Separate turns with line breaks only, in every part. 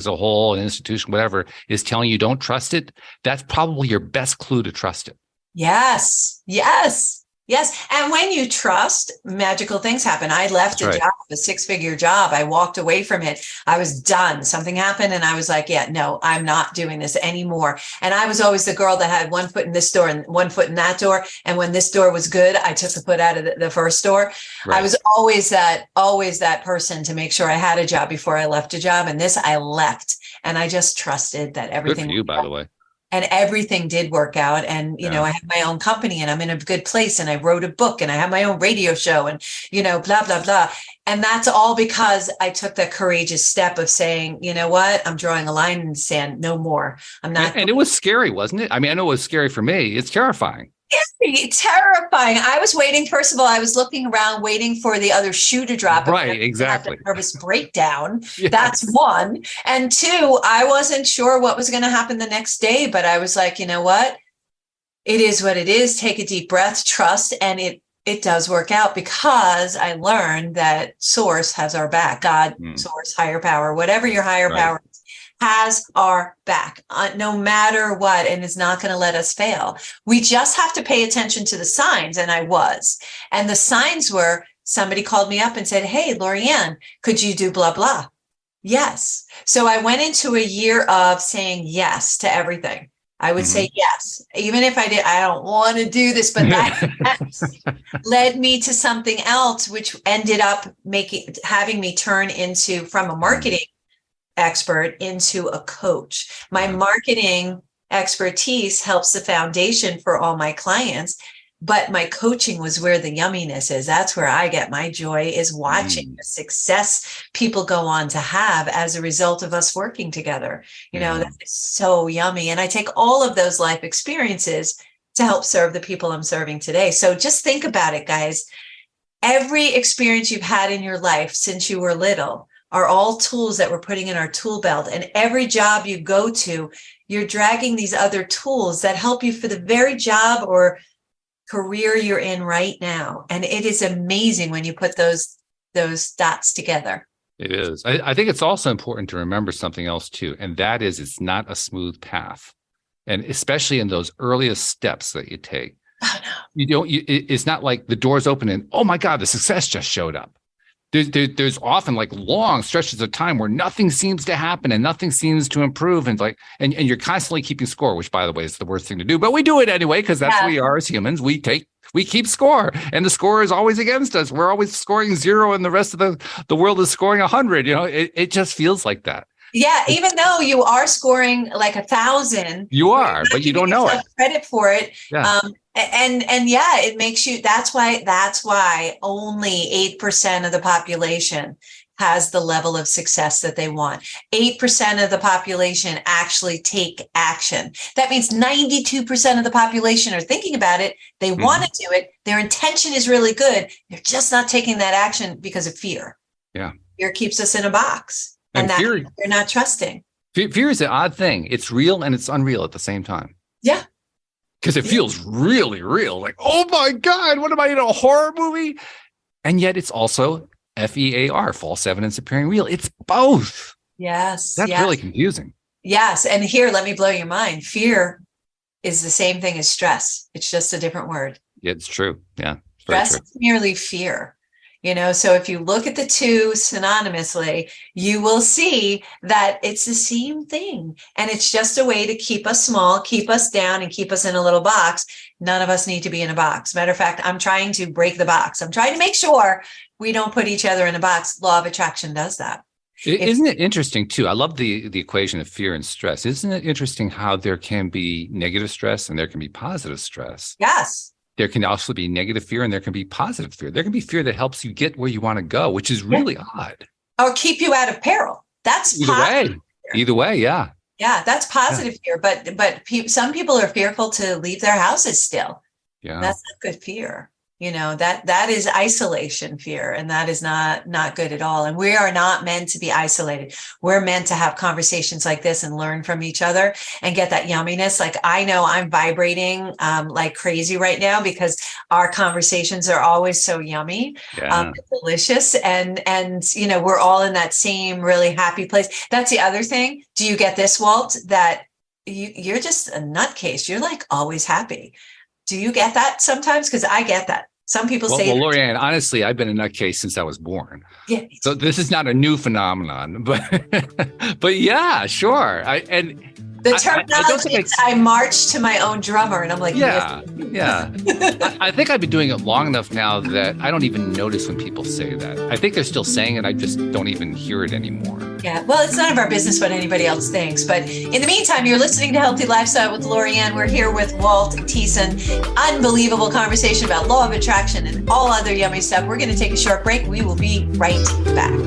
as a whole, an institution, whatever, is telling you don't trust it, that's probably your best clue to trust it.
Yes, yes, yes. And when you trust, magical things happen. I left a job, a 6-figure job. I walked away from it. I was done. Something happened and I was like, yeah, no, I'm not doing this anymore. And I was always the girl that had one foot in this door and one foot in that door. And when this door was good, I took the foot out of the first door. Right. I was always that person to make sure I had a job before I left a job. And this, I left. And I just trusted that everything.
Good for you, by the way.
And everything did work out. And, you know, I have my own company and I'm in a good place and I wrote a book and I have my own radio show and, you know, blah, blah, blah. And that's all because I took that courageous step of saying, you know what, I'm drawing a line in the sand. No more. I'm not.
And it was scary, wasn't it? I mean, I know it was scary for me. It's terrifying.
It's terrifying. I was waiting. First of all, I was looking around, waiting for the other shoe to drop.
Right, exactly.
Nervous breakdown. Yes. That's one. And two, I wasn't sure what was going to happen the next day, but I was like, you know what? It is what it is. Take a deep breath, trust, and it does work out because I learned that Source has our back. God, Source, higher power, whatever your higher power is, has our back no matter what, and is not going to let us fail. We just have to pay attention to the signs. And I was. And the signs were, somebody called me up and said, hey, Lorianne, could you do blah, blah? Yes. So I went into a year of saying yes to everything. I would say yes, even if I don't want to do this, but that led me to something else, which ended up having me turn into, from a marketing expert into a coach. My marketing expertise helps the foundation for all my clients, but my coaching was where the yumminess is. That's where I get my joy, is watching the success people go on to have as a result of us working together. You know, that is so yummy. And I take all of those life experiences to help serve the people I'm serving today. So just think about it, guys. Every experience you've had in your life since you were little are all tools that we're putting in our tool belt. And every job you go to, you're dragging these other tools that help you for the very job or career you're in right now. And it is amazing when you put those dots together.
It is. I think it's also important to remember something else too. And that is, it's not a smooth path. And especially in those earliest steps that you take, it's not like the door's open and, oh my God, the success just showed up. There's often like long stretches of time where nothing seems to happen and nothing seems to improve, and you're constantly keeping score, which, by the way, is the worst thing to do, but we do it anyway because that's who we are as humans. We keep score, and the score is always against us. We're always scoring 0, and the rest of the world is scoring 100. You know, it just feels like that. Yeah,
even though you are scoring like 1,000,
you are, but you don't know it.
Credit for it. Yeah. And yeah, it makes you, that's why only 8% of the population has the level of success that they want. 8% of the population actually take action. That means 92% of the population are thinking about it. They want to do it. Their intention is really good. They're just not taking that action because of fear.
Yeah.
Fear keeps us in a box. And fear, they're not trusting.
Fear is an odd thing. It's real and it's unreal at the same time.
Yeah.
Because it feels really real. Like, oh my God, what am I in a horror movie? And yet it's also FEAR, false evidence appearing real. It's both.
Yes.
That's really confusing.
Yes. And here, let me blow your mind. Fear is the same thing as stress. It's just a different word.
Yeah, it's true. Yeah.
Stress is merely fear. You know, so if you look at the two synonymously, you will see that it's the same thing. And it's just a way to keep us small, keep us down, and keep us in a little box. None of us need to be in a box. Matter of fact, I'm trying to break the box. I'm trying to make sure we don't put each other in a box. Law of attraction does that.
Isn't it interesting, too? I love the equation of fear and stress. Isn't it interesting how there can be negative stress and there can be positive stress?
Yes.
There can also be negative fear and there can be positive fear. There can be fear that helps you get where you want to go, which is really odd.
Or keep you out of peril. That's
Either way, yeah.
Yeah, that's positive fear. But some people are fearful to leave their houses still.
Yeah.
That's not good fear. that is isolation fear, and that is not good at all. And we are not meant to be isolated. We're meant to have conversations like this and learn from each other and get that yumminess. Like, I know I'm vibrating like crazy right now because our conversations are always so yummy, delicious, and we're all in that same really happy place. That's the other thing. Do you get this, Walt? That you're just a nutcase. You're like always happy. Do you get that sometimes? Because I get that. Some people say.
Well, Lorianne, honestly, I've been a nutcase since I was born.
Yeah.
So this is not a new phenomenon, but yeah, sure.
The terminology is I march to my own drummer, and I'm like,
yeah. I think I've been doing it long enough now that I don't even notice when people say that. I think they're still saying it. I just don't even hear it anymore.
Yeah, well, it's none of our business what anybody else thinks. But in the meantime, you're listening to Healthy Lifestyle with Lorianne. We're here with Walt Thiessen. Unbelievable conversation about law of attraction and all other yummy stuff. We're going to take a short break. We will be right back.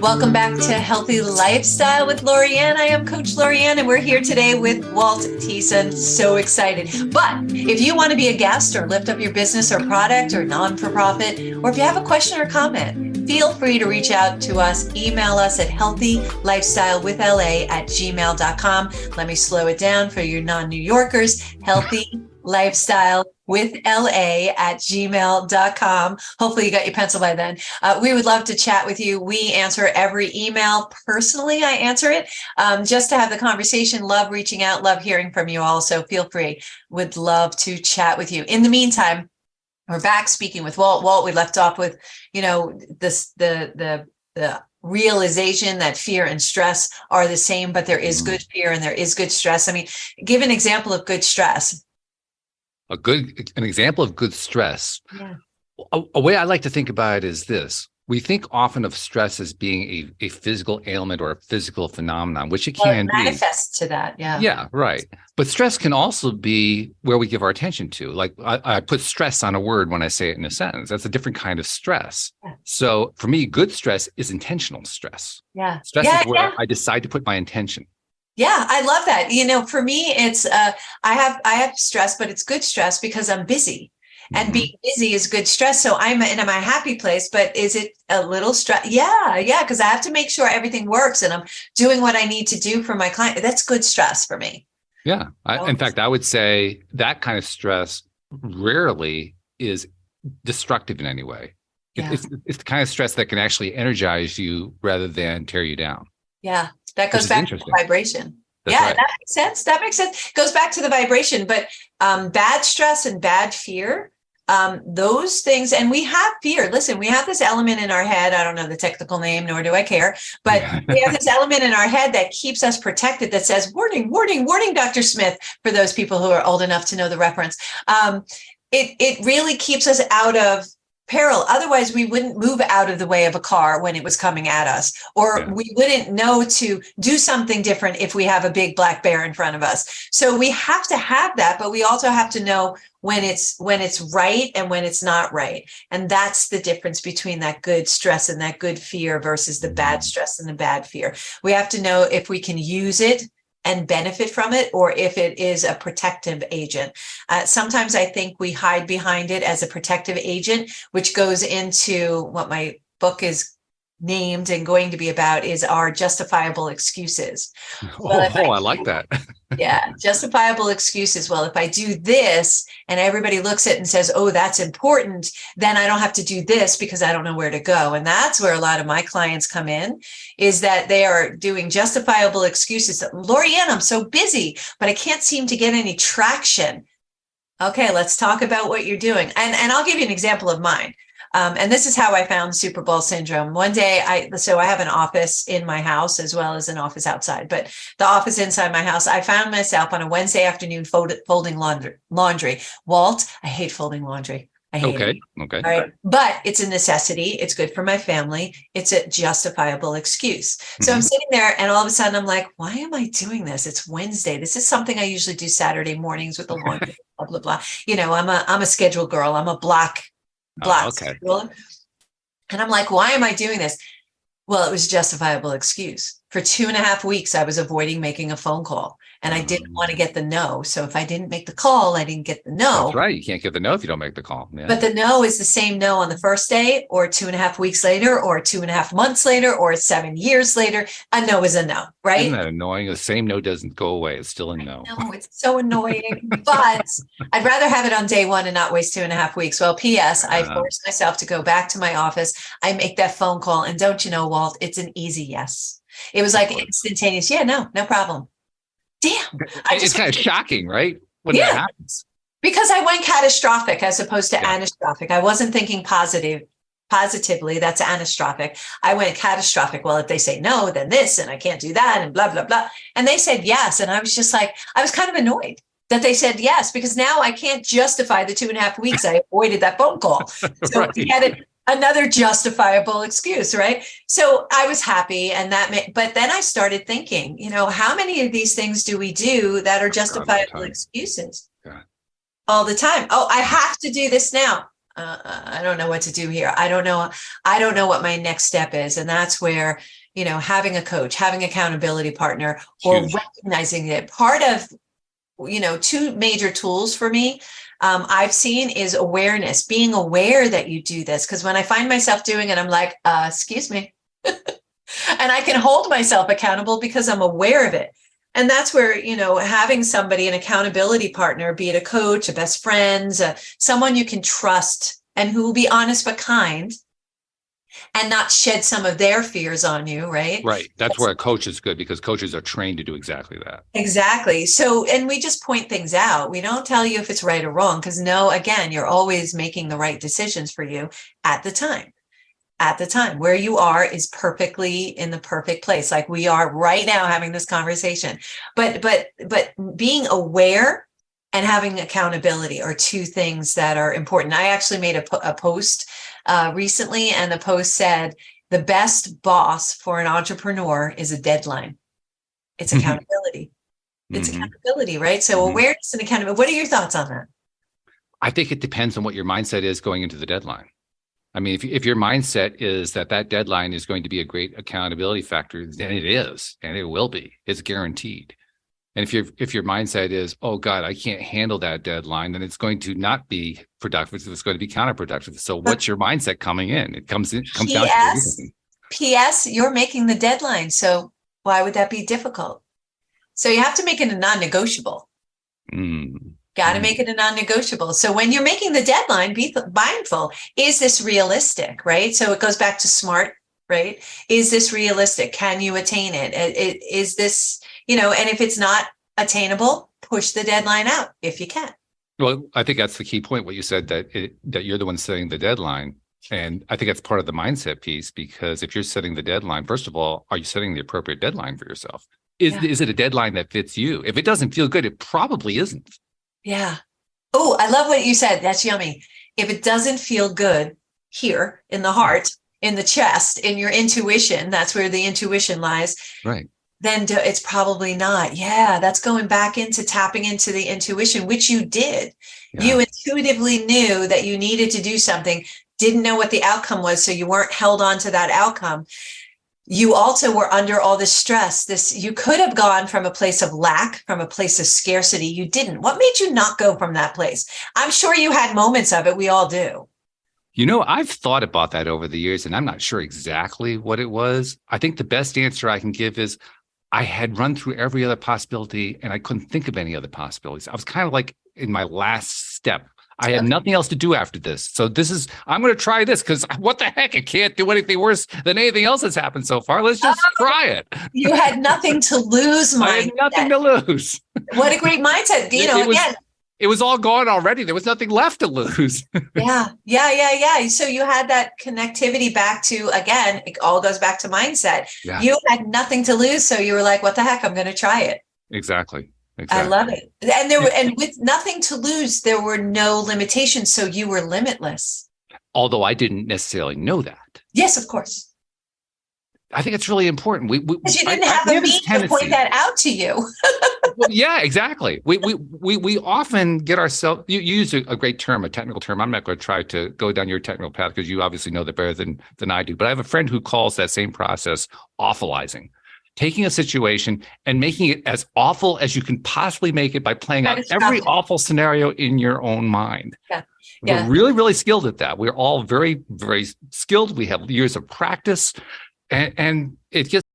Welcome back to Healthy Lifestyle with Lorianne. I am Coach Lorianne, and we're here today with Walt Thiessen. So excited. But if you want to be a guest or lift up your business or product or non-for-profit, or if you have a question or comment, feel free to reach out to us. Email us at healthylifestylewithla@gmail.com. Let me slow it down for your non-New Yorkers. healthylifestylewithla@gmail.com. Hopefully you got your pencil by then. We would love to chat with you. We answer every email. Personally, I answer it just to have the conversation. Love reaching out, love hearing from you all. So feel free. Would love to chat with you. In the meantime, we're back speaking with Walt. Walt, we left off with, the realization that fear and stress are the same, but there is good fear and there is good stress. I mean, give an example of good stress.
An example of good stress.
Yeah.
A way I like to think about it is this. We think often of stress as being a physical ailment or a physical phenomenon, which it can be.
Manifests to that, yeah.
Yeah, right. But stress can also be where we give our attention to. Like I put stress on a word when I say it in a sentence. That's a different kind of stress. Yeah. So for me, good stress is intentional stress.
Yeah.
Stress is where I decide to put my intention.
Yeah, I love that. For me, it's I have stress, but it's good stress because I'm busy. And being busy is good stress. So I'm in my happy place, but is it a little stress? Yeah, because I have to make sure everything works and I'm doing what I need to do for my client. That's good stress for me.
Yeah. In fact, I would say that kind of stress rarely is destructive in any way.
Yeah.
It's the kind of stress that can actually energize you rather than tear you down.
Yeah, that goes back to the vibration.
That's right.
That makes sense. That makes sense. It goes back to the vibration. But bad stress and bad fear, those things, and we have fear. Listen, we have this element in our head. I don't know the technical name, nor do I care. But we have this element in our head that keeps us protected that says, warning, warning, warning, Dr. Smith, for those people who are old enough to know the reference. It really keeps us out of peril. Otherwise, we wouldn't move out of the way of a car when it was coming at us, or we wouldn't know to do something different if we have a big black bear in front of us. So we have to have that, but we also have to know when it's right and when it's not right. And that's the difference between that good stress and that good fear versus the bad stress and the bad fear. We have to know if we can use it and benefit from it, or if it is a protective agent. Sometimes I think we hide behind it as a protective agent, which goes into what my book is named and going to be about, is our justifiable excuses.
I like that.
Yeah, justifiable excuses. Well, if I do this and everybody looks at it and says, oh, that's important, then I don't have to do this because I don't know where to go. And that's where a lot of my clients come in, is that they are doing justifiable excuses. Lorianne, I'm so busy, but I can't seem to get any traction. Okay, let's talk about what you're doing. And I'll give you an example of mine. And this is how I found Super Bowl syndrome. One day, I have an office in my house as well as an office outside, but the office inside my house, I found myself on a Wednesday afternoon folding laundry. Walt, I hate folding laundry. I hate it.
Okay.
All right. But it's a necessity. It's good for my family. It's a justifiable excuse. So I'm sitting there and all of a sudden I'm like, why am I doing this? It's Wednesday. This is something I usually do Saturday mornings with the laundry, blah, blah, blah. You know, I'm a schedule girl. I'm a block
Okay.
scheduler. And I'm like, why am I doing this? Well, it was a justifiable excuse. For 2.5 weeks, I was avoiding making a phone call and I didn't want to get the no. So if I didn't make the call, I didn't get the no.
That's right. You can't get the no if you don't make the call. Yeah.
But the no is the same no on the first day or 2.5 weeks later or 2.5 months later or 7 years later. A no is a no, right?
Isn't that annoying? The same no doesn't go away. It's still a no.
No, it's so annoying, but I'd rather have it on day one and not waste 2.5 weeks. Well, P.S. I forced myself to go back to my office. I make that phone call and don't you know, Walt, it's an easy yes. It was like instantaneous. Yeah, no problem. Damn.
It's kind of shocking, right? When that happens.
Because I went catastrophic as opposed to anastrophic. I wasn't thinking positively. That's anastrophic. I went catastrophic. Well, if they say no, then this, and I can't do that, and blah, blah, blah. And they said yes. And I was just like, I was kind of annoyed that they said yes, because now I can't justify the 2.5 weeks I avoided that phone call. So
Right.
we had another justifiable excuse, right? So I was happy, and but then I started thinking, you know, how many of these things do we do that are justifiable excuses? All the time. Oh, I have to do this now. I don't know what to do here. I don't know what my next step is. And that's where, you know, having a coach, having an accountability partner, or recognizing it. Part of, you know, two major tools for me I've seen is awareness, being aware that you do this. Because when I find myself doing it, I'm like, excuse me. And I can hold myself accountable because I'm aware of it. And that's where, you know, having somebody, an accountability partner, be it a coach, a best friend, someone you can trust and who will be honest but kind and not shed some of their fears on you, right?
Right. That's where a coach is good, because coaches are trained to do exactly that.
Exactly. So, and we just point things out. We don't tell you if it's right or wrong, because again, you're always making the right decisions for you at the time. At the time where you are is perfectly in the perfect place, like we are right now having this conversation. But being aware and having accountability are two things that are important. I actually made a post recently, and the post said, the best boss for an entrepreneur is a deadline. It's accountability. It's accountability, right? So awareness and accountability. What are your thoughts on that?
I think it depends on what your mindset is going into the deadline. I mean, if your mindset is that deadline is going to be a great accountability factor, then it is, and it will be. It's guaranteed. And if your mindset is, oh God, I can't handle that deadline, then it's going to not be productive. It's going to be counterproductive. So what's your mindset coming in? It comes down to everything.
P.S. You're making the deadline, so why would that be difficult? So you have to make it a non-negotiable. Got to make it a non-negotiable. So when you're making the deadline, be mindful. Is this realistic, right? So it goes back to SMART, right? Is this realistic? Can you attain it? Is this, you know, and if it's not attainable, push the deadline out if you can.
Well, I think that's the key point, what you said, that you're the one setting the deadline. And I think that's part of the mindset piece, because if you're setting the deadline, first of all, are you setting the appropriate deadline for yourself? Is it a deadline that fits you? If it doesn't feel good, it probably isn't.
Yeah. Oh, I love what you said. That's yummy. If it doesn't feel good here in the heart, in the chest, in your intuition, that's where the intuition lies.
Right.
Then it's probably not. Yeah. That's going back into tapping into the intuition, which you did. Yeah. You intuitively knew that you needed to do something, didn't know what the outcome was. So you weren't held on to that outcome. You also were under all this stress. You could have gone from a place of lack, from a place of scarcity. You didn't. What made you not go from that place? I'm sure you had moments of it. We all do.
You know, I've thought about that over the years, and I'm not sure exactly what it was. I think the best answer I can give is I had run through every other possibility, and I couldn't think of any other possibilities. I was kind of like in my last step. I had nothing else to do after this. So I'm going to try this, because what the heck? It can't do anything worse than anything else that's happened so far. Let's just try it.
You had nothing to lose, mindset.
I had nothing to lose.
What a great mindset.
It was all gone already. There was nothing left to lose.
Yeah. So you had that connectivity back to, again, it all goes back to mindset. Yeah. You had nothing to lose. So you were like, what the heck? I'm going to try it.
Exactly.
I love it. And and with nothing to lose, there were no limitations. So you were limitless.
Although I didn't necessarily know that.
Yes, of course.
I think it's really important.
Because you didn't have a means to point that out to you.
Well, yeah, exactly. We often get ourselves. You use a great term, a technical term. I'm not going to try to go down your technical path because you obviously know that better than I do. But I have a friend who calls that same process awfulizing, taking a situation and making it as awful as you can possibly make it by playing out every awful scenario in your own mind.
Yeah.
We're really, really skilled at that. We're all very, very skilled. We have years of practice. And it gets